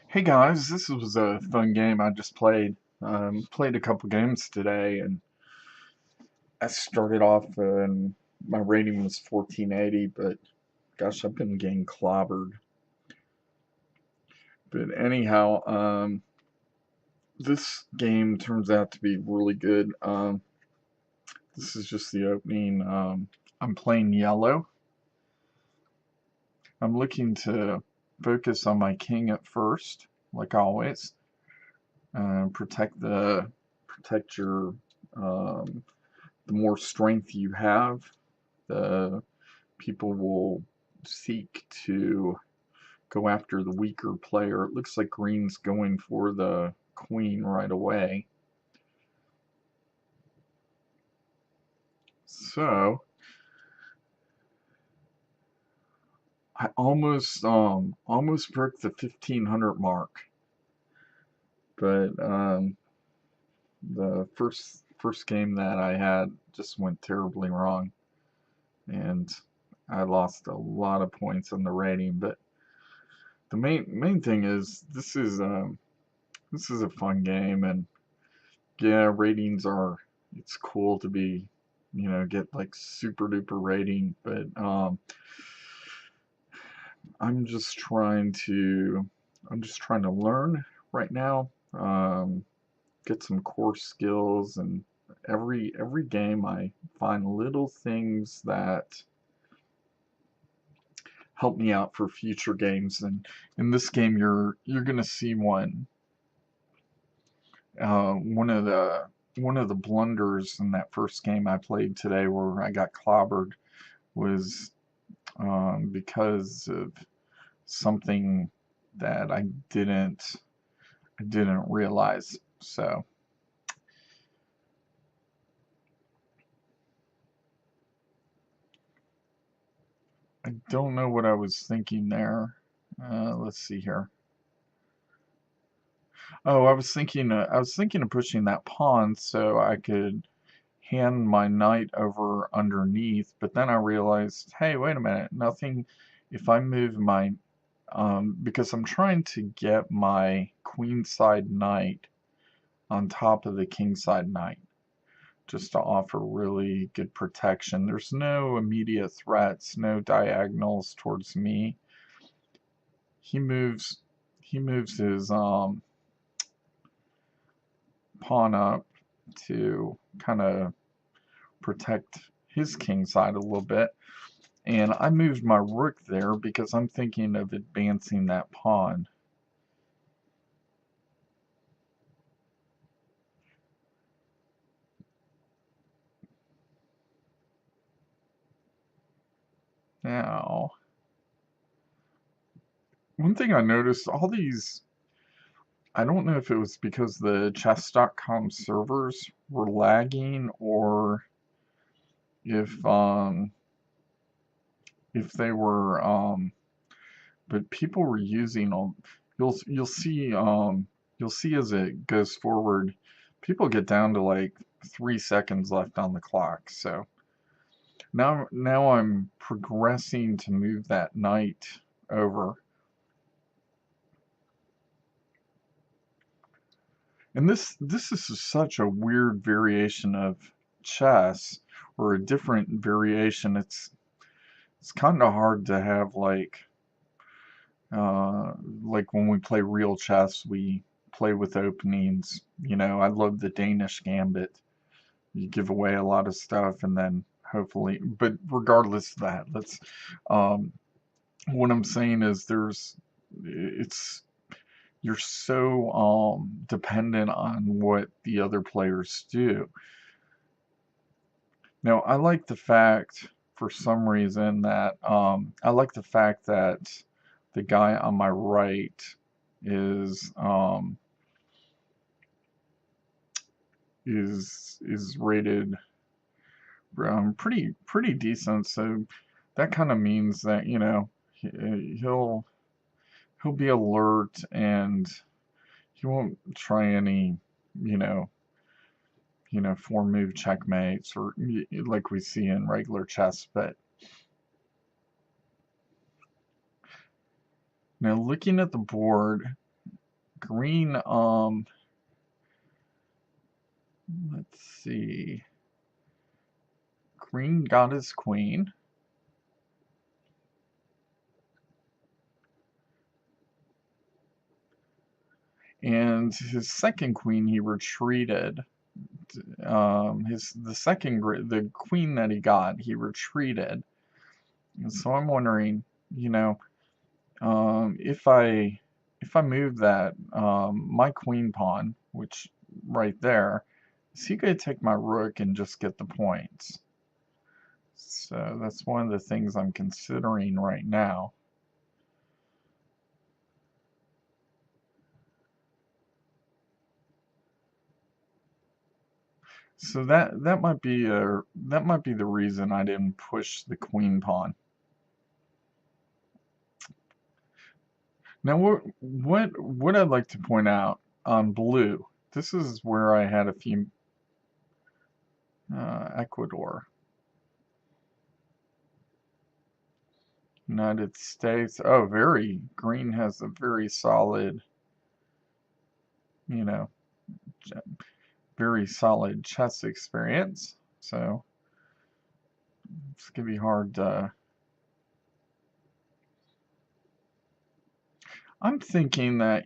Hey guys, this was a fun game I just played. Played a couple games today, and I started off and my rating was 1480, but gosh, I've been getting clobbered. But anyhow, this game turns out to be really good. This is just the opening. I'm playing yellow. I'm looking to focus on my king at first, like always. Protect your the more strength you have, the people will seek to go after the weaker player. It looks like green's going for the queen right away. So I almost broke the 1500 mark, but the first game that I had just went terribly wrong, and I lost a lot of points on the rating. But the main thing is this is a fun game, and yeah, ratings are, it's cool to be, get like super duper rating, but I'm just trying to I'm just trying to learn right now, get some core skills, and every game I find little things that help me out for future games, and in this game you're gonna see one. One of the blunders in that first game I played today where I got clobbered was because of something that I didn't realize. So I don't know what I was thinking there. Let's see here. Oh, I was thinking of pushing that pawn so I could hand my knight over underneath, but then I realized, hey, wait a minute, nothing. If I move my, because I'm trying to get my queenside knight on top of the kingside knight, just to offer really good protection. There's no immediate threats, no diagonals towards me. He moves, he moves his pawn up to kind of protect his king side a little bit. And I moved my rook there because I'm thinking of advancing that pawn. Now, one thing I noticed, all these, I don't know if it was because the chess.com servers were lagging, or if if they were but people were using them. You'll see as it goes forward, people get down to like 3 seconds left on the clock. So now I'm progressing to move that knight over. And this is such a weird variation of chess, or a different variation. It's kind of hard to have like when we play real chess, we play with openings. I love the Danish Gambit. You give away a lot of stuff, and then hopefully, but regardless of that, let's. What I'm saying is, it's you're so dependent on what the other players do. Now, I like the fact, for some reason, that I like the fact that the guy on my right is rated pretty decent. So that kind of means that he'll he'll be alert, and he won't try any you know 4 move checkmates, or like we see in regular chess. But now, looking at the board, green, let's see. Green got his queen. And his second queen, he retreated. The queen that he got, he retreated. And so I'm wondering, you know, if I move that my queen pawn, which right there, is he gonna take my rook and just get the points? So that's one of the things I'm considering right now. So that might be the reason I didn't push the queen pawn. Now what I'd like to point out on blue, this is where I had a few Ecuador, United States. Oh, green has a very solid, you know, very solid chess experience. So it's gonna be hard to. I'm thinking that,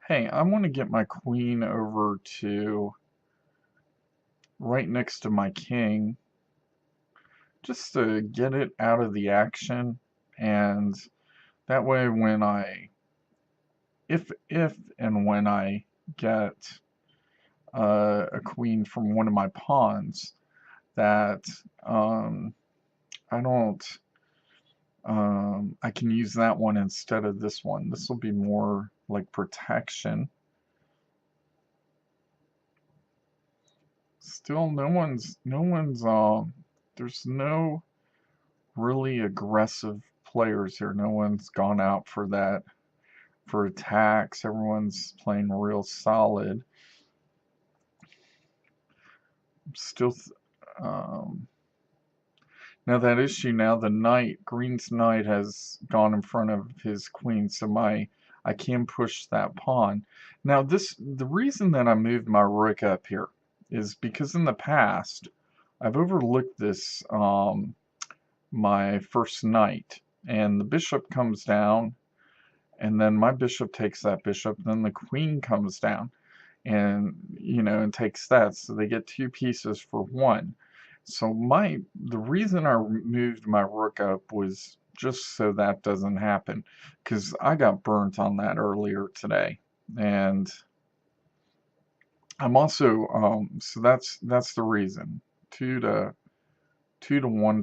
hey, I want to get my queen over to right next to my king just to get it out of the action, and that way when if and when I get a queen from one of my pawns, that I don't I can use that one instead of this one. This will be more like protection. Still, there's no really aggressive players here. No one's gone out for that, for attacks. Everyone's playing real solid. Still, now that issue, now the knight, green's knight has gone in front of his queen, so I can push that pawn. Now the reason that I moved my rook up here is because in the past, I've overlooked this, my first knight, and the bishop comes down, and then my bishop takes that bishop, then the queen comes down, and, and takes that, so they get two pieces for one. So the reason I moved my rook up was just so that doesn't happen, because I got burnt on that earlier today, and I'm also so that's the reason, 2-1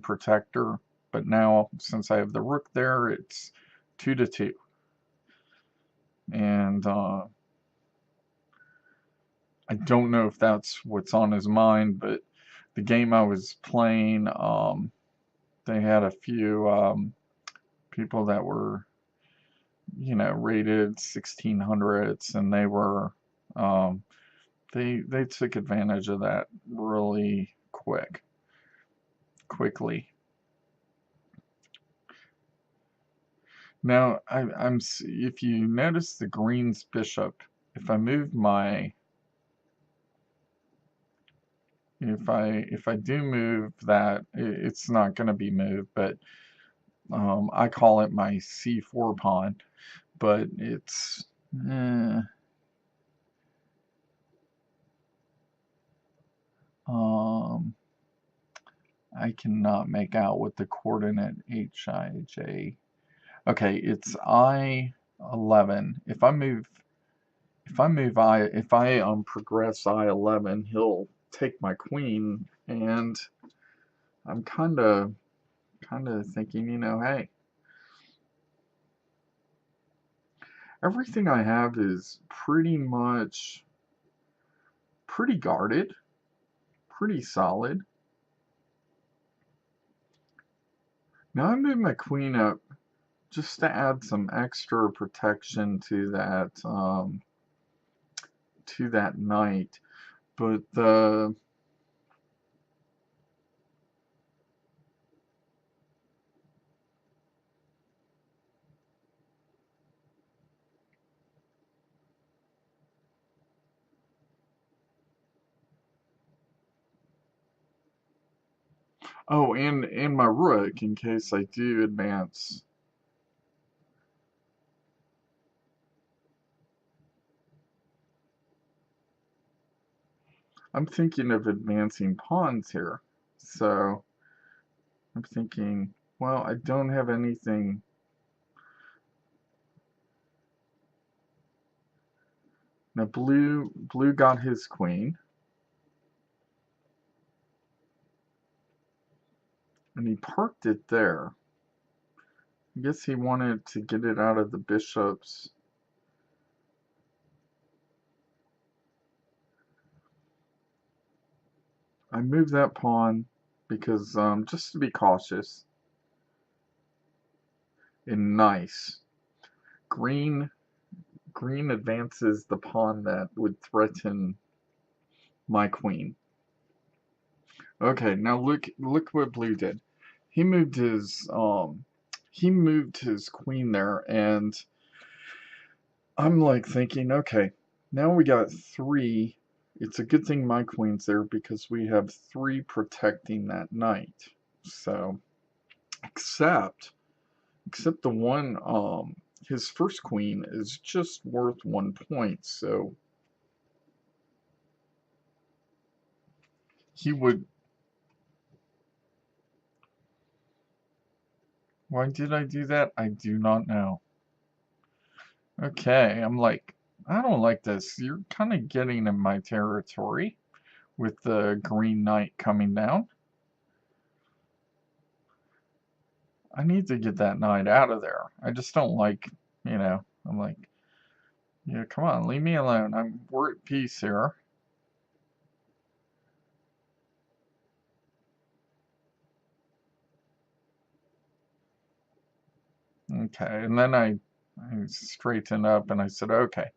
protector, but now since I have the rook there, it's 2-2, and I don't know if that's what's on his mind, but the game I was playing, they had a few people that were, rated 1600s, and they were, they took advantage of that really quickly. Now, if you notice the green's bishop, if I move my if I do move that, it's not going to be moved, but I call it my c4 pawn, but it's I cannot make out what the coordinate hij. Okay, it's I11. If I progress I11, he'll take my queen, and I'm kind of thinking, hey, everything I have is pretty much pretty guarded, pretty solid. Now I move my queen up just to add some extra protection to that knight, but Oh, and my rook, in case I do advance. I'm thinking of advancing pawns here. So, I'm thinking, well, I don't have anything. Now, blue got his queen. And he parked it there. I guess he wanted to get it out of the bishop's. I moved that pawn because just to be cautious. And nice. Green advances the pawn that would threaten my queen. Okay, now look what blue did. He moved his queen there, and I'm like thinking, okay, now we got 3. It's a good thing my queen's there because we have 3 protecting that knight. So, except the one, his first queen is just worth 1 point, so he would. Why did I do that? I do not know. Okay, I'm like, I don't like this. You're kind of getting in my territory with the Green Knight coming down. I need to get that knight out of there. I just don't like, I'm like, come on, leave me alone. We're at peace here. Okay, and then I straightened up and I said, okay.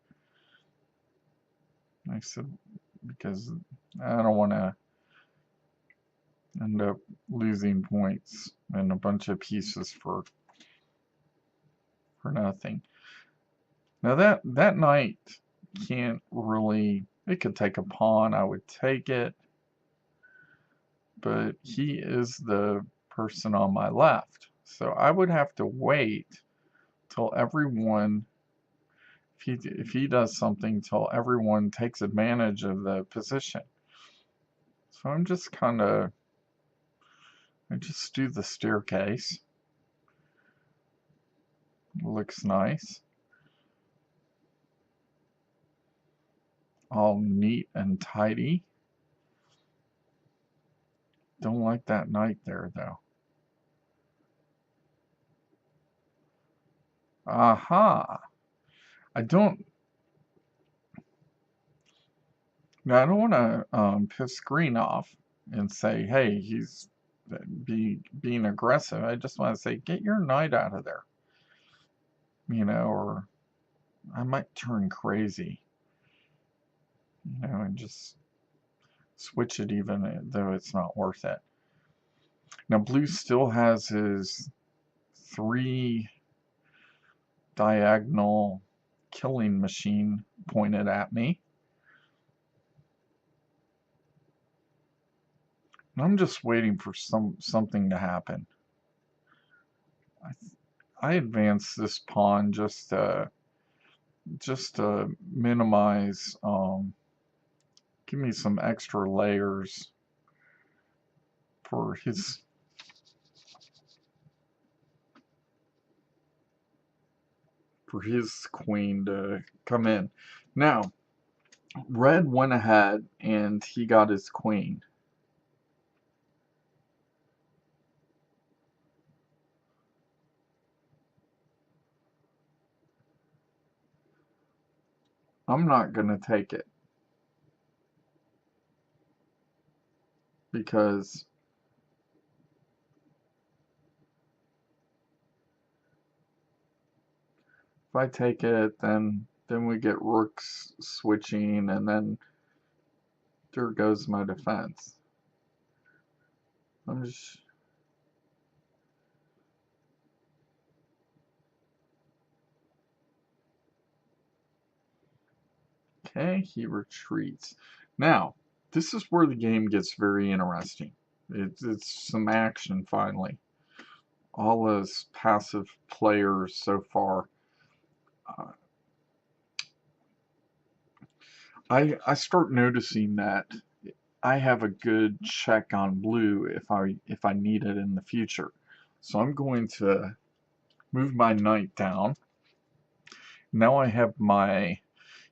I said, because I don't want to end up losing points and a bunch of pieces for nothing. Now that knight can't really. It could take a pawn. I would take it, but he is the person on my left, so I would have to wait till everyone. If he does something, till everyone takes advantage of the position. So I'm just kind of. I just do the staircase. Looks nice. All neat and tidy. Don't like that knight there, though. Aha! I don't want to piss Green off and say, hey, he's being aggressive. I just want to say, get your knight out of there. Or I might turn crazy. And just switch it even though it's not worth it. Now, blue still has his 3 diagonal killing machine pointed at me. And I'm just waiting for something to happen. I advance this pawn just to minimize, give me some extra layers for his queen to come in. Now, red went ahead and he got his queen. I'm not going to take it because if I take it, then we get rooks switching, and then there goes my defense. I'm just. Okay, he retreats. Now, this is where the game gets very interesting. It's some action finally. All those passive players so far. Uh, I start noticing that I have a good check on blue if I need it in the future. So I'm going to move my knight down. Now I have my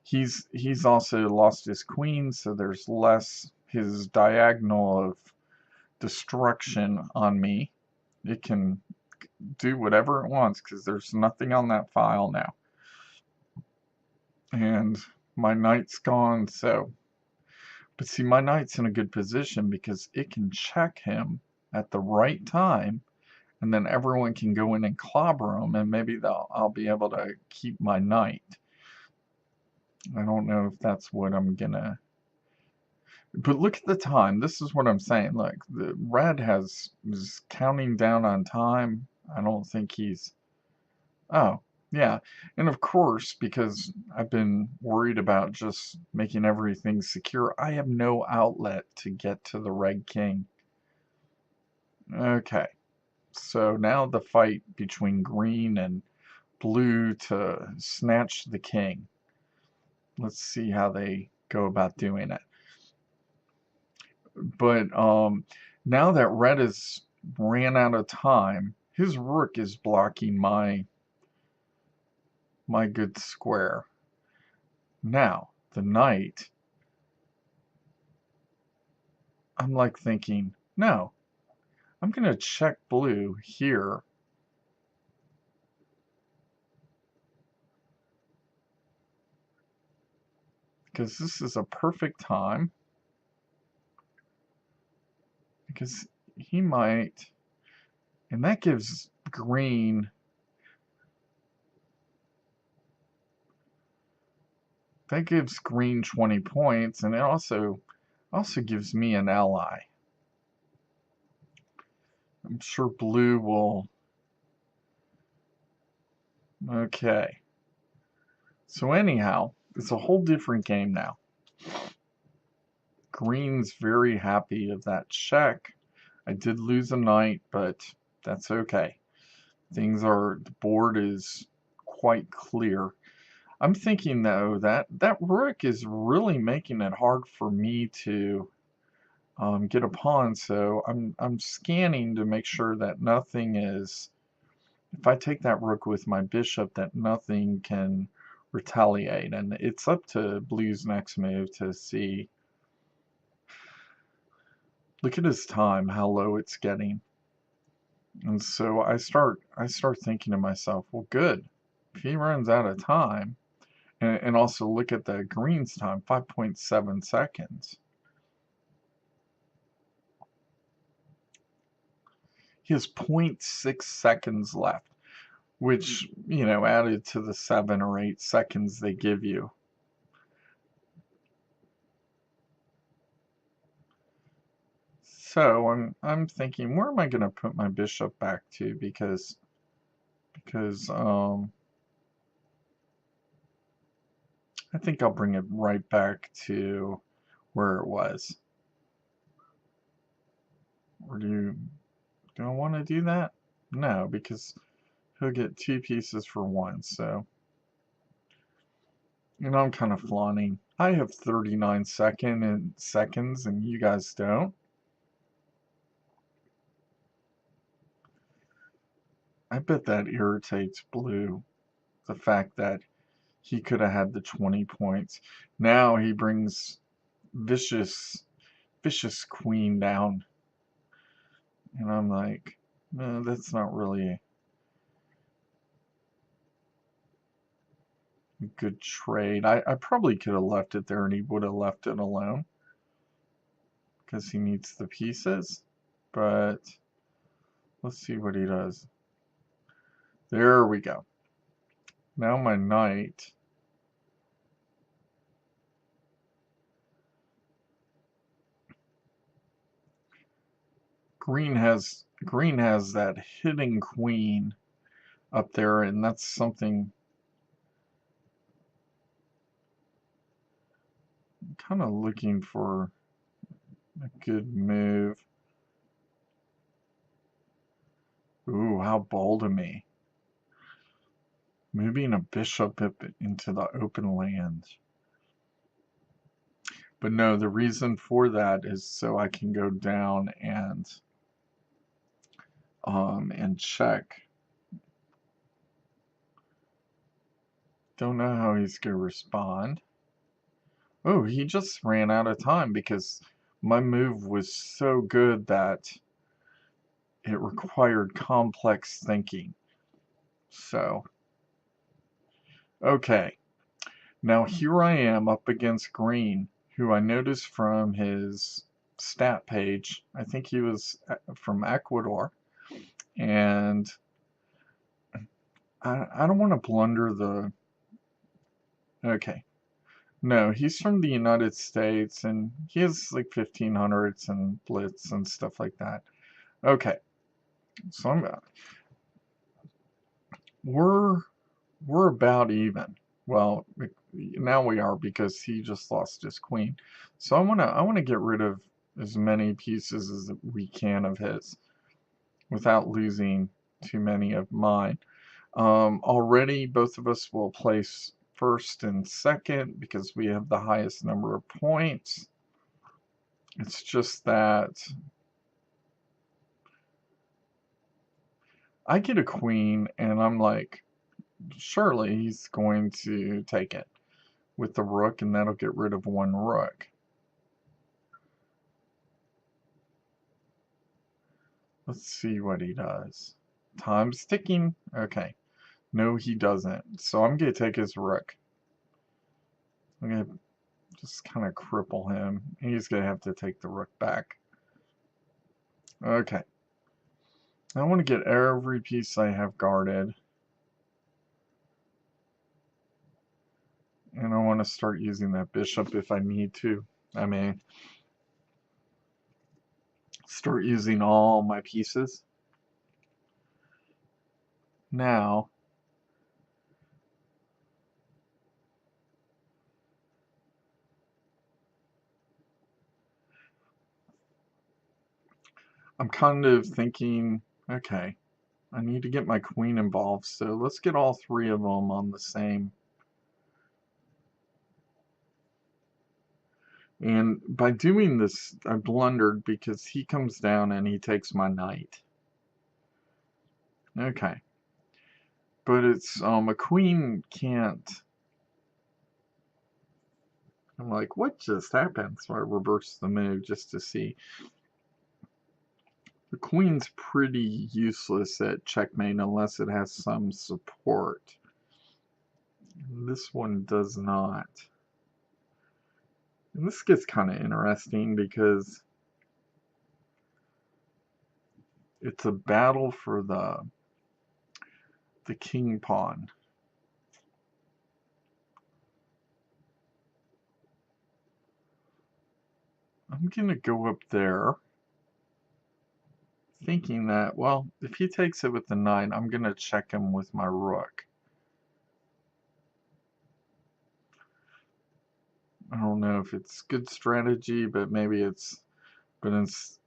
he's also lost his queen, so there's less his diagonal of destruction on me. It can do whatever it wants because there's nothing on that file now. And my knight's gone, so but see, my knight's in a good position because it can check him at the right time, and then everyone can go in and clobber him, and maybe I'll be able to keep my knight. I don't know if that's what I'm gonna. But look at the time. This is what I'm saying. Look, the red is counting down on time. I don't think he's. Oh, yeah. And of course, because I've been worried about just making everything secure, I have no outlet to get to the red king. Okay. So now the fight between green and blue to snatch the king. Let's see how they go about doing it. But now that red has ran out of time, his rook is blocking my good square. Now, the knight, I'm like thinking, no, I'm going to check blue here. Because this is a perfect time. Because he might, and that gives green, that gives green 20 points, and it also gives me an ally. I'm sure blue will. Okay. So anyhow, it's a whole different game now. Green's very happy of that check. I did lose a knight, but that's okay. The board is quite clear. I'm thinking though that rook is really making it hard for me to get a pawn, so I'm scanning to make sure that nothing is, if I take that rook with my bishop, that nothing can retaliate, and it's up to blue's next move to see. Look at his time, how low it's getting. And so I start thinking to myself, well, good. If he runs out of time, and also look at the green's time, 5.7 seconds. He has 0.6 seconds left, which, you know, added to the 7 or 8 seconds they give you. So I'm thinking, where am I going to put my bishop back to? Because I think I'll bring it right back to where it was. Or do I want to do that? No, because he'll get 2 pieces for 1. So, you know, I'm kind of flaunting. I have 39 seconds, and you guys don't. I bet that irritates blue. The fact that he could have had the 20 points. Now he brings vicious queen down. And I'm like, no, that's not really a good trade. I probably could have left it there and he would have left it alone. Because he needs the pieces. But let's see what he does. There we go. Now my knight. Green has that hidden queen up there, and that's something I'm kind of looking for a good move. how bold of me. Moving a bishop up into the open land. But no, the reason for that is so I can go down and check. Don't know how he's gonna respond. Oh, he just ran out of time because my move was so good that it required complex thinking. So, okay. Now here I am up against Green, who I noticed from his stat page. I think he was from Ecuador. And I don't want to blunder the... Okay. No, he's from the United States, and he has like 1500s and blitz and stuff like that. Okay. So we're about even. Well, now we are because he just lost his queen. So I want to get rid of as many pieces as we can of his without losing too many of mine. Already both of us will place first and second because we have the highest number of points. It's just that I get a queen and I'm like, surely he's going to take it with the rook, and that'll get rid of one rook. Let's see what he does. Time's ticking. Okay. No, he doesn't. So I'm going to take his rook. I'm going to just kind of cripple him. He's going to have to take the rook back. Okay. I want to get every piece I have guarded. And I want to start using that bishop if I need to. I may start using all my pieces. Now, I'm kind of thinking, okay, I need to get my queen involved, so let's get all three of them on the same. And by doing this, I blundered because he comes down and he takes my knight. Okay. But it's, a queen can't... I'm like, what just happened? So I reversed the move just to see. The queen's pretty useless at checkmate unless it has some support. This one does not. And this gets kind of interesting because it's a battle for the king pawn. I'm going to go up there thinking that, well, if he takes it with the knight, I'm going to check him with my rook. I don't know if it's good strategy, but maybe it's... But it's...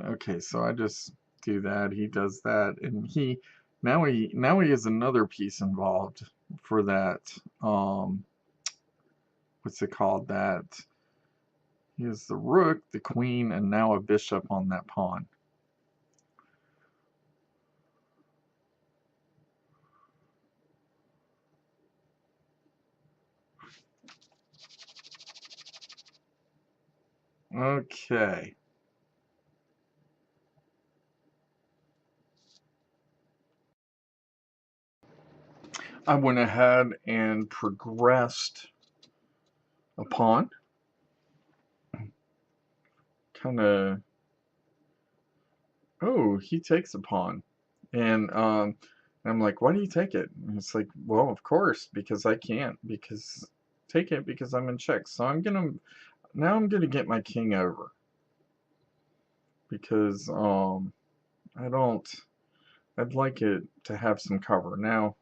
Okay, so I just do that. He does that, and he... Now he has another piece involved for that, what's it called, that he has the rook, the queen, and now a bishop on that pawn. Okay. I went ahead and progressed a pawn. Kind of... Oh, he takes a pawn. And I'm like, why do you take it? And it's like, well, of course, because I can't. Because take it because I'm in check. So I'm gonna get my king over. Because I'd like it to have some cover. Now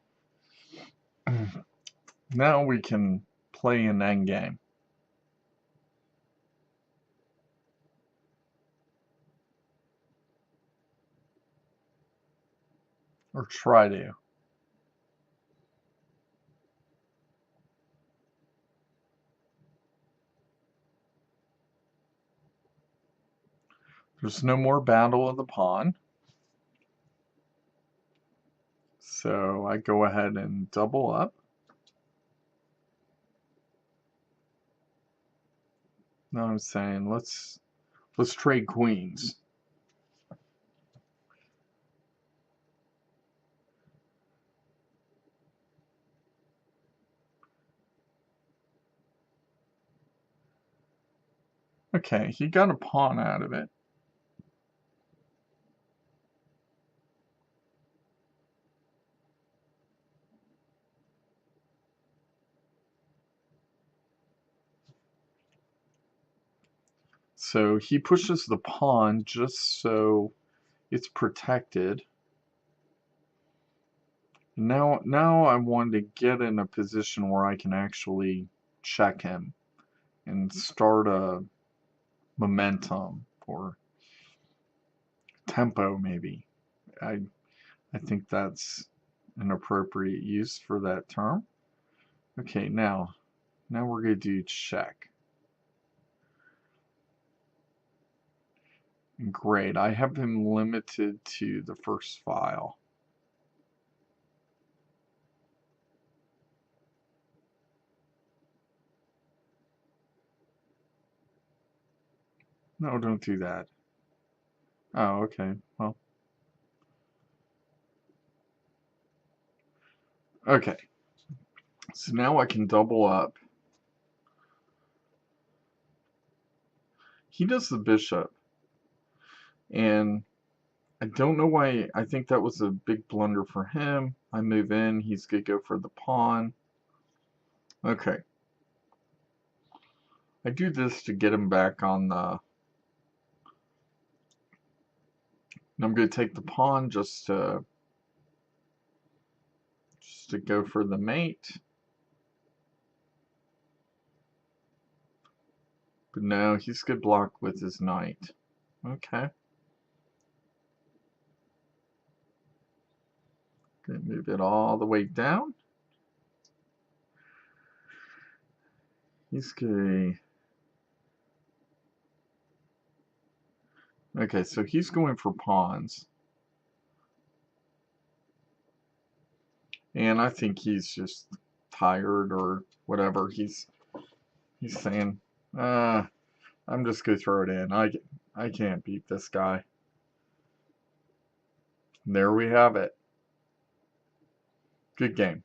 we can play an endgame. Or try to. There's no more battle of the pawn. So I go ahead and double up. Now I'm saying let's trade queens. Okay, he got a pawn out of it. So he pushes the pawn just so it's protected. Now I want to get in a position where I can actually check him and start a momentum or tempo maybe. I think that's an appropriate use for that term. Okay, now we're going to do check. Great, I have him limited to the first file. No, don't do that. Oh, okay, well. Okay, so now I can double up. He does the bishop, and I don't know why. I think that was a big blunder for him. I move in, he's going to go for the pawn. Okay. I do this to get him back on the... I'm going to take the pawn just to go for the mate. But no, he's good block with his knight. Okay. Gonna move it all the way down. He's going... Okay, so he's going for pawns. And I think he's just tired or whatever. He's saying, I'm just going to throw it in. I can't beat this guy. There we have it. Good game.